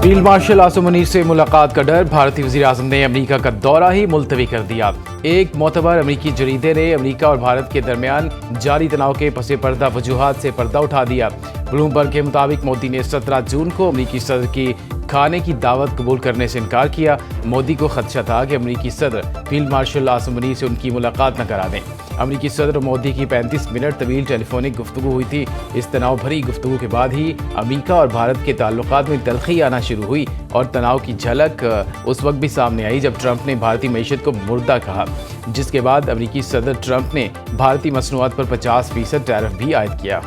Field marshal Asim Munir से मुलाकात का डर, भारतीय वज़ीर आज़म ने अमेरिका का दौरा ही मुलतवी कर दिया। एक मोतबर अमेरिकी जरीदे ने अमेरिका और भारत के दरमियान जारी तनाव के पसे पर्दा वजूहात से पर्दा उठा दिया। ब्लूमबर्ग के मुताबिक मोदी ने 17 जून को अमेरिकी सदर की खाने की दावत कबूल करने से इनकार किया। मोदी को खदशा था कि अमेरिकी सदर फील्ड मार्शल आसिम मुनीर से उनकी मुलाकात न करा दें। अमेरिकी सदर मोदी की 35 मिनट तवील टेलीफोनिक गुफ्तगू हुई थी। इस तनाव भरी गुफ्तगू के बाद ही अमेरिका और भारत के ताल्लुकात में तलखी आना शुरू हुई और तनाव की झलक उस वक्त भी सामने आई जब ट्रंप ने भारतीय मईशत को मुर्दा कहा, जिसके बाद अमेरिकी सदर ट्रंप ने भारतीय मसनूआत पर 50% टैरिफ भी आयद किया।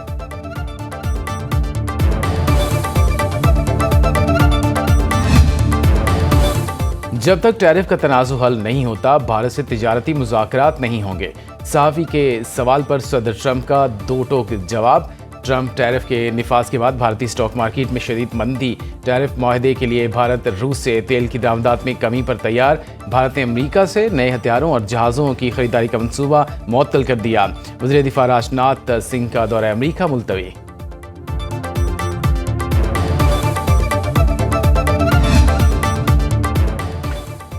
जब तक टैरिफ का तनाज़ु हल नहीं होता, भारत से तिजारती मुज़ाकरात नहीं होंगे। सहाफ़ी के सवाल पर सदर ट्रंप का दो टोक जवाब। ट्रंप टैरिफ के निफाज के बाद भारतीय स्टॉक मार्केट में शदीद मंदी। टैरिफ माहदे के लिए भारत रूस से तेल की दरामदात में कमी पर तैयार। भारत ने अमेरिका से नए हथियारों और जहाज़ों की खरीदारी का मंसूबा मुअत्तल कर दिया। वज़ीर दिफा राजनाथ सिंह का दौरा अमेरिका मुलतवी।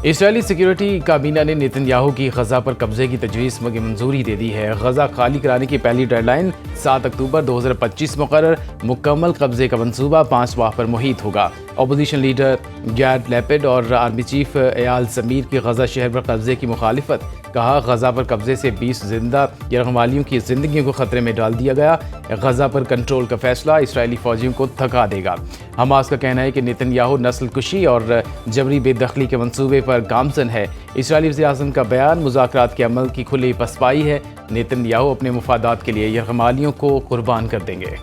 इसराइली सिक्योरिटी काबीना ने नेतन्याहू की गजा पर कब्जे की तजवीज़ की मंजूरी दे दी है। गजा खाली कराने की पहली डेडलाइन 7 अक्टूबर 2025 मुकर्रर। मुकम्मल कब्जे का मंसूबा 5 माह पर मुहित होगा। अपोजिशन लीडर गैड लेपिड और आर्मी चीफ एयाल समीर की गजा शहर पर कब्जे की मुखालिफत। कहा, गजा पर कब्जे से 20 जिंदा यरगमालियों की जिंदगी को खतरे में डाल दिया गया। गजा पर कंट्रोल का फैसला इसराइली फौजियों को थका देगा। हमास का कहना है कि नेतन्याहू नस्ल कुशी और जबरी बेदखली के मंसूबे पर गामजन है। इसराइली वज़ीर आज़म का बयान मुज़ाकरात के अमल की खुली पसपाई है। नेतन्याहू अपने मुफादात के लिए यरगमालियों को कुर्बान कर देंगे।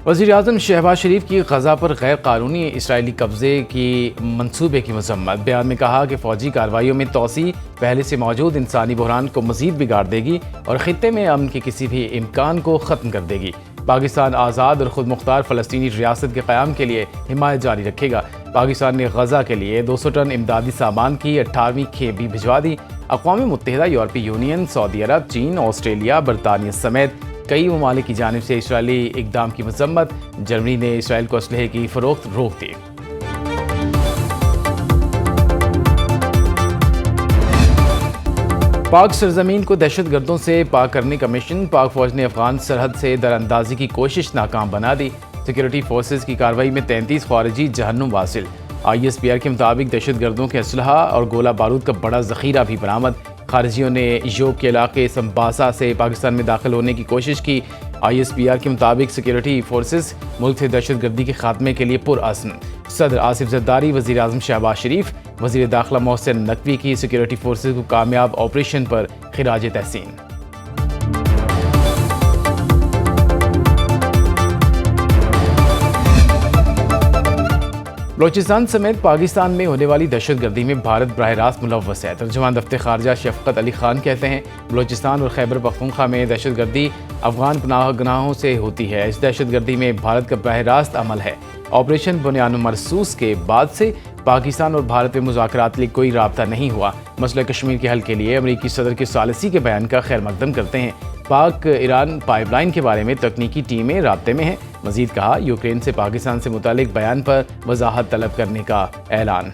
वज़ीर आज़म शहबाज शरीफ की गजा पर गैर कानूनी इसराइली कब्जे की मंसूबे की मजम्मत। बयान में कहा कि फ़ौजी कार्रवाइयों में तोसी पहले से मौजूद इंसानी बहरान को मज़ीद बिगाड़ देगी और ख़ित्ते में अमन के किसी भी इम्कान को ख़त्म कर देगी। पाकिस्तान आज़ाद और ख़ुद मुख्तार फ़लस्तीनी रियासत के क़याम के लिए हिमायत जारी रखेगा। पाकिस्तान ने गजा के लिए 200 टन इमदादी सामान की 18वीं खेप भी भिजवा दी। अक़वाम मुत्तहिदा, यूरोपीय यूनियन, सऊदी अरब, चीन, ऑस्ट्रेलिया, बरतानिया समेत कई ममालिक की जानिब से इसराइली इक़दाम की मजम्मत। जर्मनी ने इसराइल को असलहे की फ़रोख्त रोक दी। पाक सरजमीन को दहशतगर्दों से पाक करने का मिशन। पाक फौज ने अफगान सरहद से दरअंदाजी की कोशिश नाकाम बना दी। सिक्योरिटी फोर्सेज की कार्रवाई में 33 खारिजी जहन्नुम वासिल। ISPR के मुताबिक दहशतगर्दों के असलहा और गोला बारूद का बड़ा ज़ख़ीरा भी बरामद। खारिजियों ने योब के इलाके संबासा से पाकिस्तान में दाखिल होने की कोशिश की। ISPR के मुताबिक सिक्योरिटी फोर्सेस मुल्क से दहशतगर्दी के खात्मे के लिए पुरअज़्म। सदर आसिफ जरदारी, वज़ीर आज़म शहबाज शरीफ, वज़ीर दाखिला मोहसिन नकवी की सिक्योरिटी फोर्सेस को कामयाब ऑपरेशन पर खिराज तहसीन। बलोचिस्तान समेत पाकिस्तान में होने वाली दहशतगर्दी में भारत बराह रास्त मुलव्वस है। तर्जुमान दफ्तर खारजा शफकत अली खान कहते हैं, बलोचिस्तान और खैबर पख्तूनख्वा में दहशतगर्दी अफगान पनाहगनाहों से होती है। इस दहशतगर्दी में भारत का बराह रास्त अमल है। ऑपरेशन बुनियान मरसूस के बाद से पाकिस्तान और भारत में मुज़ाकरात लिए कोई राब्ता नहीं हुआ। मसला कश्मीर के हल के लिए अमरीकी सदर के सालिसी के बयान का खैर मकदम करते हैं। पाक ईरान पाइपलाइन के बारे में तकनीकी टीमें राब्ते में हैं। मजीद कहा, यूक्रेन से पाकिस्तान से मुतालिक बयान पर वजाहत तलब करने का ऐलान।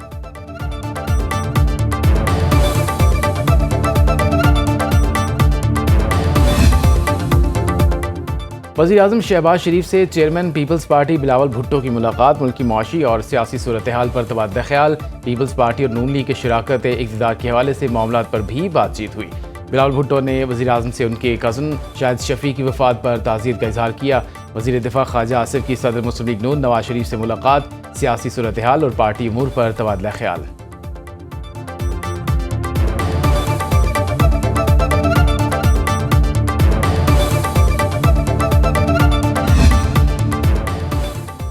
वज़ीर आज़म शहबाज शरीफ से चेयरमैन पीपल्स पार्टी बिलावल भुट्टो की मुलाकात। मुल्क की मुआशी और सियासी सूरत हाल पर तबादला ख्याल। पीपल्स पार्टी और नून लीग के शराकत इक़्तिदार के हवाले से मामलात पर भी बातचीत हुई। बिलावल भुट्टो ने वज़ीर आज़म से उनके कज़न शाहिद शफ़ी की वफ़ात पर ताज़ियत का इज़हार किया। वज़ीर दिफा ख्वाजा आसिफ की सदर मुस्लिम लीग नून नवाज शरीफ से मुलाकात। सियासी सूरत हाल और पार्टी उमूर पर तबादला ख्याल।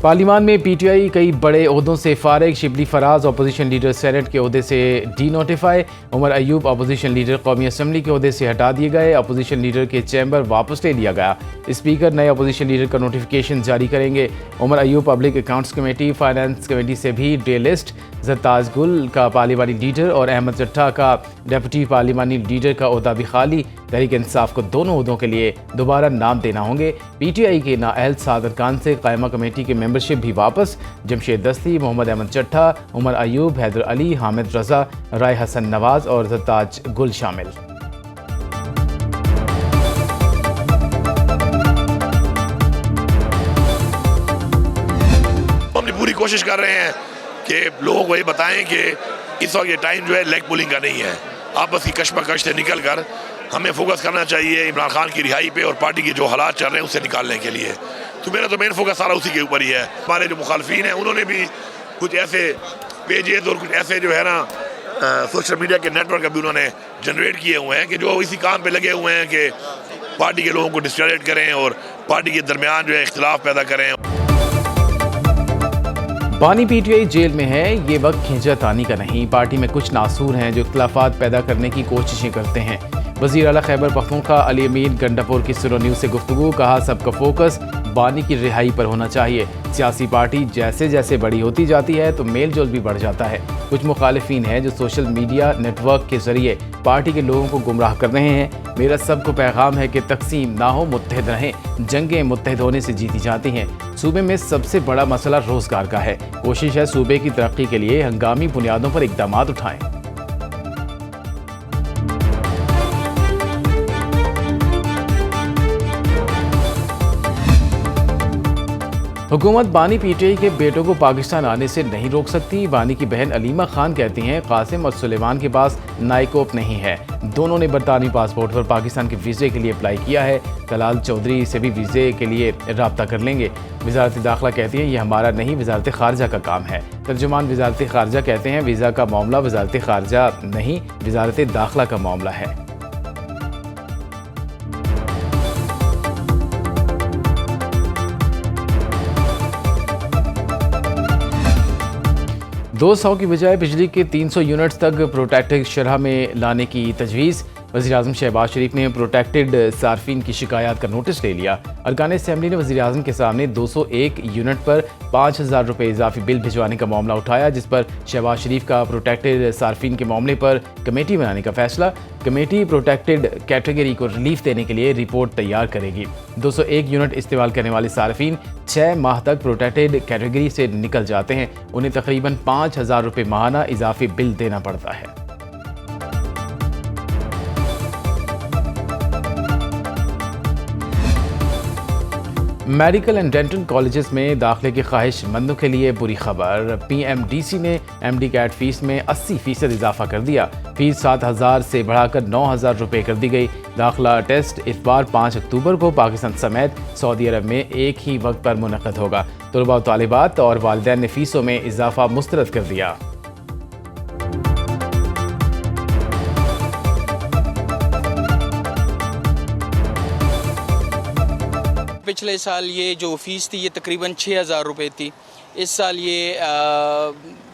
पार्लियामान में PTI कई बड़े ओहदों से फारिग। Shibli Faraz opposition leader senate के ओहदे से denotify. Umar Ayub opposition leader कौमी असम्बली के ओहदे से हटा दिए गए। अपोजिशन लीडर के चैम्बर वापस ले लिया गया। स्पीकर नए अपोजिशन लीडर का नोटिफिकेशन जारी करेंगे। Umar Ayub public accounts committee, finance committee से भी डे लिस्ट। जरताज गुल का पार्लिमानी लीडर और अहमद चट्टा का डेप्यूटी पार्लिमानी लीडर का ओहदा भी खाली। तहरीक इंसाफ को दोनों ओहदों के लिए दोबारा नाम देना होंगे। PTI के नाअहल सादर खान से कायमा कमेटी की मेंबरशिप भी वापस। जमशेद दस्ती, मोहम्मद अहमद चट्टा, उमर अयूब, हैदर अली, हामिद रजा, राय हसन नवाज और ज़रताज गुल शामिल। पूरी कोशिश कर रहे हैं कि लोगों को ये बताएं कि इस वक्त ये टाइम जो है लेग पुलिंग का नहीं है। आपस की कशमकश से निकल कर हमें फोकस करना चाहिए इमरान खान की रिहाई पे और पार्टी के जो हालात चल रहे हैं उससे निकालने के लिए। तो मेरा तो मेन फोकस सारा उसी के ऊपर ही है। हमारे जो मुखालफीन हैं उन्होंने भी कुछ ऐसे पेजेस और कुछ ऐसे जो है ना सोशल मीडिया के नेटवर्क अभी उन्होंने जनरेट किए हुए हैं कि जो इसी काम पे लगे हुए हैं कि पार्टी के लोगों को डिस्क्रेडिट करें और पार्टी के दरमियान जो है इख्तिलाफ पैदा करें। बानी PTI जेल में है, ये वक्त खींचातानी का नहीं। पार्टी में कुछ नासूर हैं जो इख्तिलाफात पैदा करने की कोशिशें करते हैं। वज़ीर आला खैबर पख्तूनख्वा अली अमीन गंडापुर की सुनो न्यूज़ से गुफ्तगू, कहा सबका फोकस बानी की रिहाई पर होना चाहिए। सियासी पार्टी जैसे जैसे बड़ी होती जाती है तो मेल जोल भी बढ़ जाता है। कुछ मुखालिफिन हैं जो सोशल मीडिया नेटवर्क के जरिए पार्टी के लोगों को गुमराह कर रहे हैं। मेरा सबको पैगाम है कि तकसीम ना हो, मुत्तहद रहें। जंगें मुत्तहद होने से जीती जाती हैं। सूबे में सबसे बड़ा मसला रोजगार का है। कोशिश है सूबे की तरक्की के लिए हंगामी बुनियादों पर इकदाम उठाएं। हुकूमत बानी PTI के बेटों को पाकिस्तान आने से नहीं रोक सकती। बानी की बहन अलीमा खान कहती हैं कासिम और सुलेमान के पास नाइकोप नहीं है। दोनों ने बरतानी पासपोर्ट पर पाकिस्तान के वीज़े के लिए अप्लाई किया है। तलाल चौधरी से भी वीज़े के लिए रब्ता कर लेंगे। वजारत दाखिला कहती है ये हमारा नहीं, वजारत खारजा का काम है। तर्जुमान वजारत खारजा कहते हैं वीज़ा का मामला वजारत खारजा नहीं, वजारत दाखिला का मामला है। 200 की बजाय बिजली के 300 यूनिट्स तक प्रोटेक्टेड शरह में लाने की तजवीज़। वज़ीर-ए-आज़म शहबाज शरीफ ने प्रोटेक्टेड सार्फिन की शिकायत का नोटिस ले लिया। अरकान असम्बली ने वज़ीर-ए-आज़म के सामने 201 यूनिट पर 5,000 रुपये इजाफी बिल भिजवाने का मामला उठाया, जिस पर शहबाज शरीफ का प्रोटेक्टेड सार्फिन के मामले पर कमेटी बनाने का फैसला। कमेटी प्रोटेक्टेड कैटेगरी को रिलीफ देने के लिए रिपोर्ट तैयार करेगी। 201 यूनिट इस्तेमाल करने वाले सार्फिन 6 माह तक प्रोटेक्टेड कैटेगरी से निकल जाते हैं। उन्हें तकरीबन 5,000 रुपये माहाना इजाफी बिल देना पड़ता है। मेडिकल एंड डेंटल कॉलेजेस में दाखिले की ख्वाहिशमंदों के लिए बुरी खबर। PMDC ने MD कैट फीस में 80% इजाफा कर दिया। फीस 7,000 से बढ़ाकर 9,000 रुपये कर दी गई। दाखिला टेस्ट इस बार 5 अक्टूबर को पाकिस्तान समेत सऊदी अरब में एक ही वक्त पर मुनक़्क़द होगा। तलबा व तालिबात और वालिदैन ने फ़ीसों में इजाफा मुस्तरद कर दिया। पिछले साल ये जो फ़ीस थी ये तकरीबन 6,000 रुपये थी। इस साल ये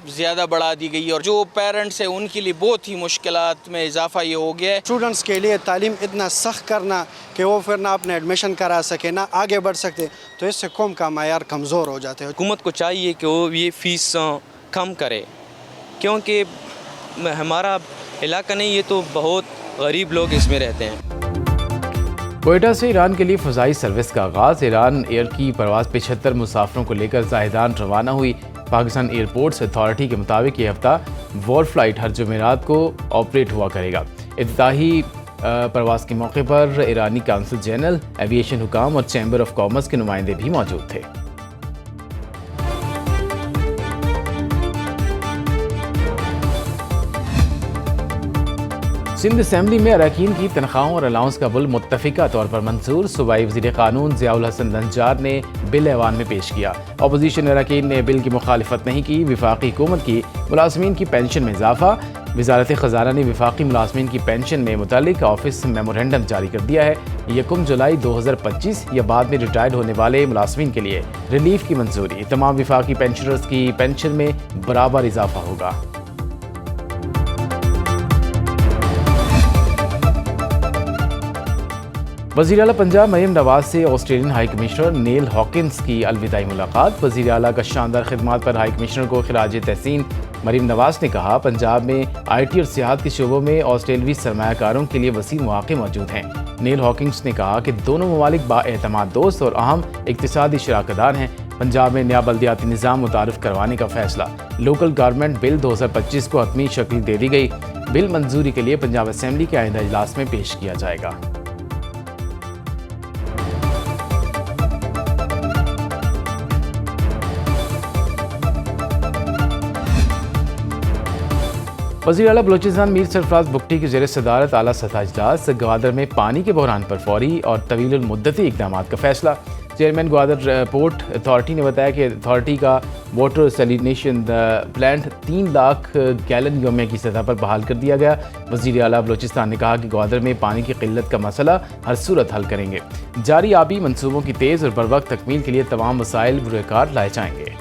ज़्यादा बढ़ा दी गई और जो पेरेंट्स हैं उनके लिए बहुत ही मुश्किलात में इजाफा ये हो गया है। स्टूडेंट्स के लिए तालीम इतना सख्त करना कि वो फिर ना अपने एडमिशन करा सके ना आगे बढ़ सकते, तो इससे कौम का मायार कमज़ोर हो जाते हैं। हुकूमत को चाहिए कि वो ये फ़ीस कम करे, क्योंकि हमारा इलाका नहीं, ये तो बहुत गरीब लोग इसमें रहते हैं। कोयटा से ईरान के लिए फ़ज़ाई सर्विस का आगाज़। ईरान एयर की परवाज़ 75 मुसाफिरों को लेकर ज़ाहिदान रवाना हुई। पाकिस्तान एयरपोर्ट्स अथॉरिटी के मुताबिक ये हफ्ता वॉर फ्लाइट हर जुमेरात को ऑपरेट हुआ करेगा। इफ्तिताही परवाज़ के मौके पर ईरानी काउंसिल जनरल, एविएशन हुकाम और चैम्बर ऑफ कॉमर्स के नुमाइंदे भी मौजूद थे। सिंध असम्बली में अरकान की तनख्वाहों और अलाउंस का बिल मुत्तफ़िका तौर पर मंजूर। सूबाई वज़ीर क़ानून ज़ियाउल हसन नज्जार ने बिल ऐवान में पेश किया। अपोजिशन अरकान ने बिल की मुखालिफत नहीं की। वफाकी हुकूमत की मुलाज़मीन की पेंशन में इजाफा। वज़ारत ख़ज़ाना ने वफाकी मुलाज़मीन की पेंशन में मुतालिक ऑफिस मेमोरेंडम जारी कर दिया है। 1 जुलाई 2025 या बाद में रिटायर्ड होने वाले मुलाज़मीन के लिए रिलीफ की मंजूरी। तमाम वफाकी पेंशनर्स की पेंशन में बराबर इजाफा होगा। वज़ीर आला पंजाब मरीम नवाज से ऑस्ट्रेलियन हाई कमिश्नर नील हॉकिंस की अलविदाई मुलाकात। वज़ीर आला का शानदार खिदमात पर हाई कमिश्नर को खिराज तहसीन। मरीम नवाज ने कहा, पंजाब में IT और सियाहत के शोबों में ऑस्ट्रेलवी सरमायाकारों के लिए वसी मौक़े मौजूद हैं। नील हॉकिंस ने कहा कि दोनों ममालिक बाएतमाद दोस्त और अहम इक़्तिसादी शराकतदार हैं। पंजाब में नया बल्दियाती निज़ाम मुतारिफ करवाने का फैसला। लोकल गवर्नमेंट बिल 2025 को हतमी शक्ल दे दी गई। बिल मंजूरी के लिए पंजाब असेंबली के आइंदा इजलास में पेश किया जाएगा। वज़ीर आला बलोचिस्तान मीर सरफराज बुगटी की ज़ेर सदारत आला सतह इजलास। ग्वादर में पानी के बहरान पर फौरी और तवील मुद्दती इक़दाम का फैसला। चेयरमैन ग्वादर पोर्ट अथॉरिटी ने बताया कि अथॉरिटी का water salination plant 3 lakh gallon यौमिया की सतह पर बहाल कर दिया गया। वज़ीर आला बलोचिस्तान ने कहा कि ग्वादर में पानी की किल्लत का मसला हर सूरत हल करेंगे। जारी आबी मनसूबों की तेज़ और बरवक्त तकमील के लिए तमाम वसाइल बुरेकार लाए जाएंगे।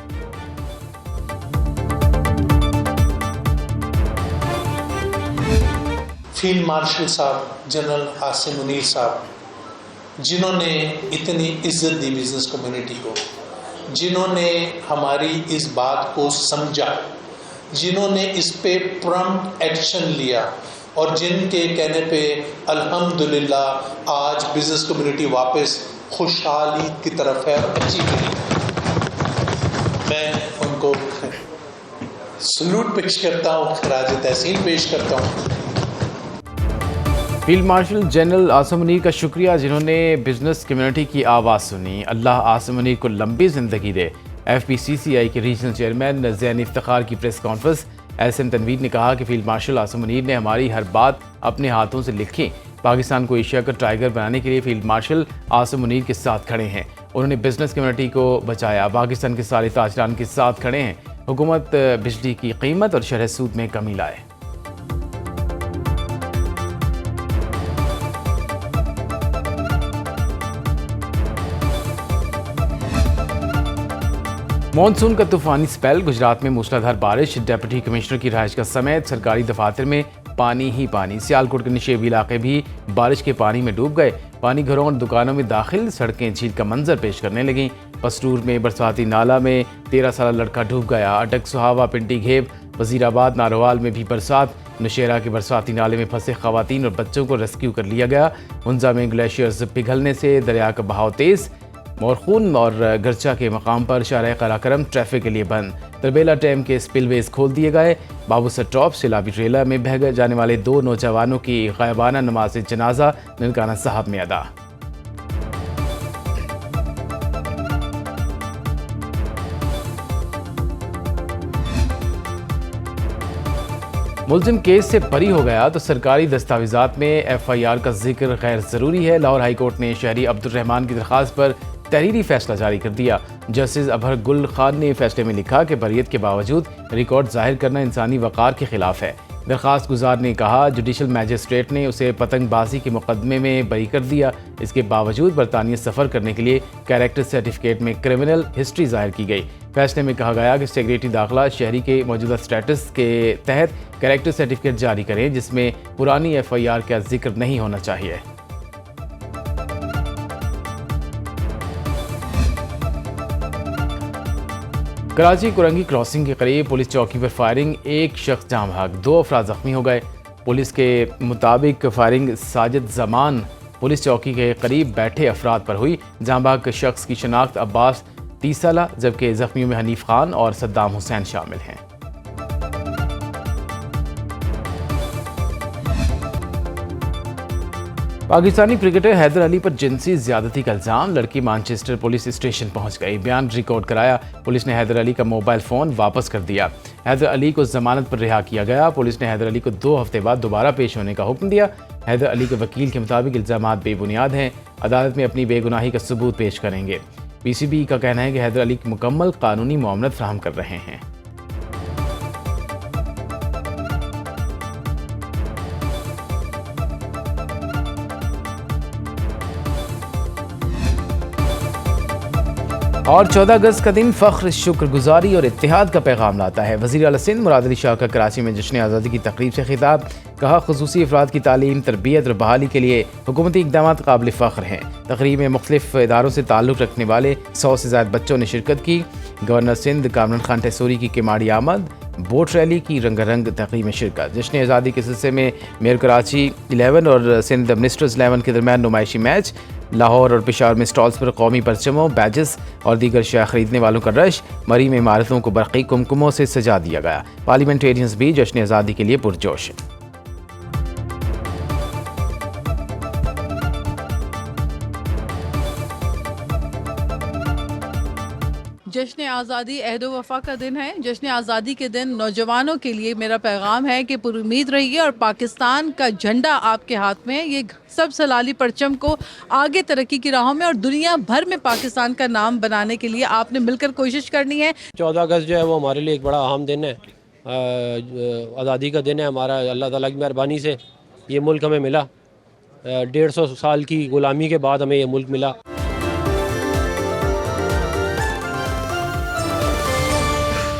फील्ड मार्शल साहब जनरल आसिम मुनीर साहब, जिन्होंने इतनी इज्जत दी बिज़नेस कम्युनिटी को, जिन्होंने हमारी इस बात को समझा, जिन्होंने इस पे प्रॉम्प्ट एक्शन लिया और जिनके कहने पे अल्हम्दुलिल्लाह आज बिज़नेस कम्युनिटी वापस खुशहाली की तरफ है और अच्छी गई। मैं उनको सलूट पेश करता हूँ, खराज तहसीन पेश करता हूँ। Field marshal general Asim Munir का शुक्रिया, जिन्होंने बिजनेस कम्युनिटी की आवाज़ सुनी। अल्लाह आसिम मुनीर को लंबी ज़िंदगी दे। FPCCI के रीजनल चेयरमैन ज़ैन इफ्तिखार की प्रेस कॉन्फ्रेंस। SM तनवीर ने कहा कि फील्ड मार्शल आसिम मुनीर ने हमारी हर बात अपने हाथों से लिखी। पाकिस्तान को एशिया का टाइगर बनाने के लिए फील्ड मार्शल आसिम मुनीर के साथ खड़े हैं। उन्होंने बिजनेस कम्युनिटी को बचाया। पाकिस्तान के सारे ताजरान के साथ खड़े हैं। हुकूमत बिजली की कीमत और शरह सूद में कमी लाए। मॉनसून का तूफानी स्पेल। गुजरात में मूसलाधार बारिश। डिप्टी कमिश्नर की रिहाइश का समेत सरकारी दफातर में पानी ही पानी। सियालकोट के निशेबी इलाके भी बारिश के पानी में डूब गए। पानी घरों और दुकानों में दाखिल। सड़कें झील का मंजर पेश करने लगीं। पसरूर में बरसाती नाला में 13 साल लड़का डूब गया। अटक सुहावा पिंडी घेब। वजीराबाद नारोवाल में भी बरसात। नौशेरा के बरसाती नाले में फंसे खवातीन और बच्चों को रेस्क्यू कर लिया गया। हुंजा में ग्लेशियर्स पिघलने से दरिया का बहाव तेज़। मोरखून और गरचा के मकाम पर शाहराह कराकरम ट्रैफिक के लिए बंद। तरबेला डैम के स्पिलवेज खोल दिए गए। बाबूसर टॉप सैलाबी ट्रेला में बह जाने वाले 2 नौजवानों की गायबाना नमाज जनाजा ननकाना साहब में अदा। मुलजिम केस से बरी हो गया तो सरकारी दस्तावेजात में FIR का जिक्र गैर ज़रूरी है। लाहौर हाई कोर्ट ने शहरी अब्दुर्रहमान की दरख्वास्त पर तहरीरी फैसला जारी कर दिया। जस्टिस अबहर गुल खान ने फैसले में लिखा कि बरियत के बावजूद रिकॉर्ड जाहिर करना इंसानी वक़ार के खिलाफ है। दरख्वास्त गुजार ने कहा, जुडिशल मैजिस्ट्रेट ने उसे पतंगबाजी के मुकदमे में बरी कर दिया। इसके बावजूद बरतानिया सफ़र करने के लिए कैरेक्टर सर्टिफिकेट में क्रिमिनल हिस्ट्री जाहिर की गई। फैसले में कहा गया कि सेक्रेटरी दाखिला शहरी के मौजूदा स्टेटस के तहत कैरेक्टर सर्टिफिकेट जारी करें जिसमें पुरानी FIR का जिक्र नहीं होना चाहिए। कराची कुरंगी क्रॉसिंग के करीब पुलिस चौकी पर फायरिंग। 1 शख्स जाम भाग, 2 अफराद जख्मी हो गए। पुलिस के मुताबिक फायरिंग साजिद जमान पुलिस चौकी के करीब बैठे अफराद पर हुई। जाम भाग शख्स की शनाख्त अब्बास 30 साल, जबकि जख्मियों में हनीफ खान और सद्दाम हुसैन शामिल हैं। पाकिस्तानी क्रिकेटर हैदर अली पर जिनसी ज्यादती का इल्जाम। लड़की मानचेस्टर पुलिस स्टेशन पहुंच गई, बयान रिकॉर्ड कराया। पुलिस ने हैदर अली का मोबाइल फ़ोन वापस कर दिया। हैदर अली को जमानत पर रिहा किया गया। पुलिस ने हैदर अली को 2 हफ्ते बाद दोबारा पेश होने का हुक्म दिया। हैदर अली के वकील के मुताबिक इल्जामात बेबुनियाद हैं, अदालत में अपनी बेगुनाही का सबूत पेश करेंगे। PCB का कहना है कि हैदर अली मुकम्मल कानूनी मुआवनत फराहम कर रहे हैं। और 14 अगस्त का दिन फ़ख्र, शुक्रगुजारी और इत्तेहाद का पैगाम लाता है। वज़ीर आला सिंध मुराद अली शाह का कराची में जश्न आज़ादी की तकरीब से खिताब। कहा, ख़ुसूसी अफराद की तालीम, तरबियत और बहाली के लिए हुकूमती इक़दामात काबिल फ़ख्र हैं। तकरीब में मुख्तलिफ़ इदारों से ताल्लुक़ रखने वाले 100 से ज़ायद बच्चों ने शिरकत की। गवर्नर सिंध कामरान खान टैसूरी की किमाड़ी आमद, बोट रैली की रंगारंग तकरीब में शिरकत। जश्न आज़ादी के सिलसिले में मेयर कराची 11 और सिंध मिनिस्टर्स 11 के दरमियान नुमाइशी मैच। लाहौर और पेशावर में स्टॉल्स पर कौमी परचमों, बैजेस और दीगर शया खरीदने वालों का रश। मरी में इमारतों को बरक़ी कुमकुमों से सजा दिया गया। पार्लियामेंटेरियंस भी जश्न आज़ादी के लिए पुरजोश। जश्न आज़ादी अहद वफ़ा का दिन है। जश्न आज़ादी के दिन नौजवानों के लिए मेरा पैगाम है कि पुरुमीद रहिए और पाकिस्तान का झंडा आपके हाथ में, ये सब सलाली परचम को आगे तरक्की की राहों में और दुनिया भर में पाकिस्तान का नाम बनाने के लिए आपने मिलकर कोशिश करनी है। 14 अगस्त जो है वो हमारे लिए एक बड़ा अहम दिन है, आज़ादी का दिन है हमारा। अल्लाह ताला की मेहरबानी से ये मुल्क हमें मिला, 150 साल की ग़ुलामी के बाद हमें ये मुल्क मिला।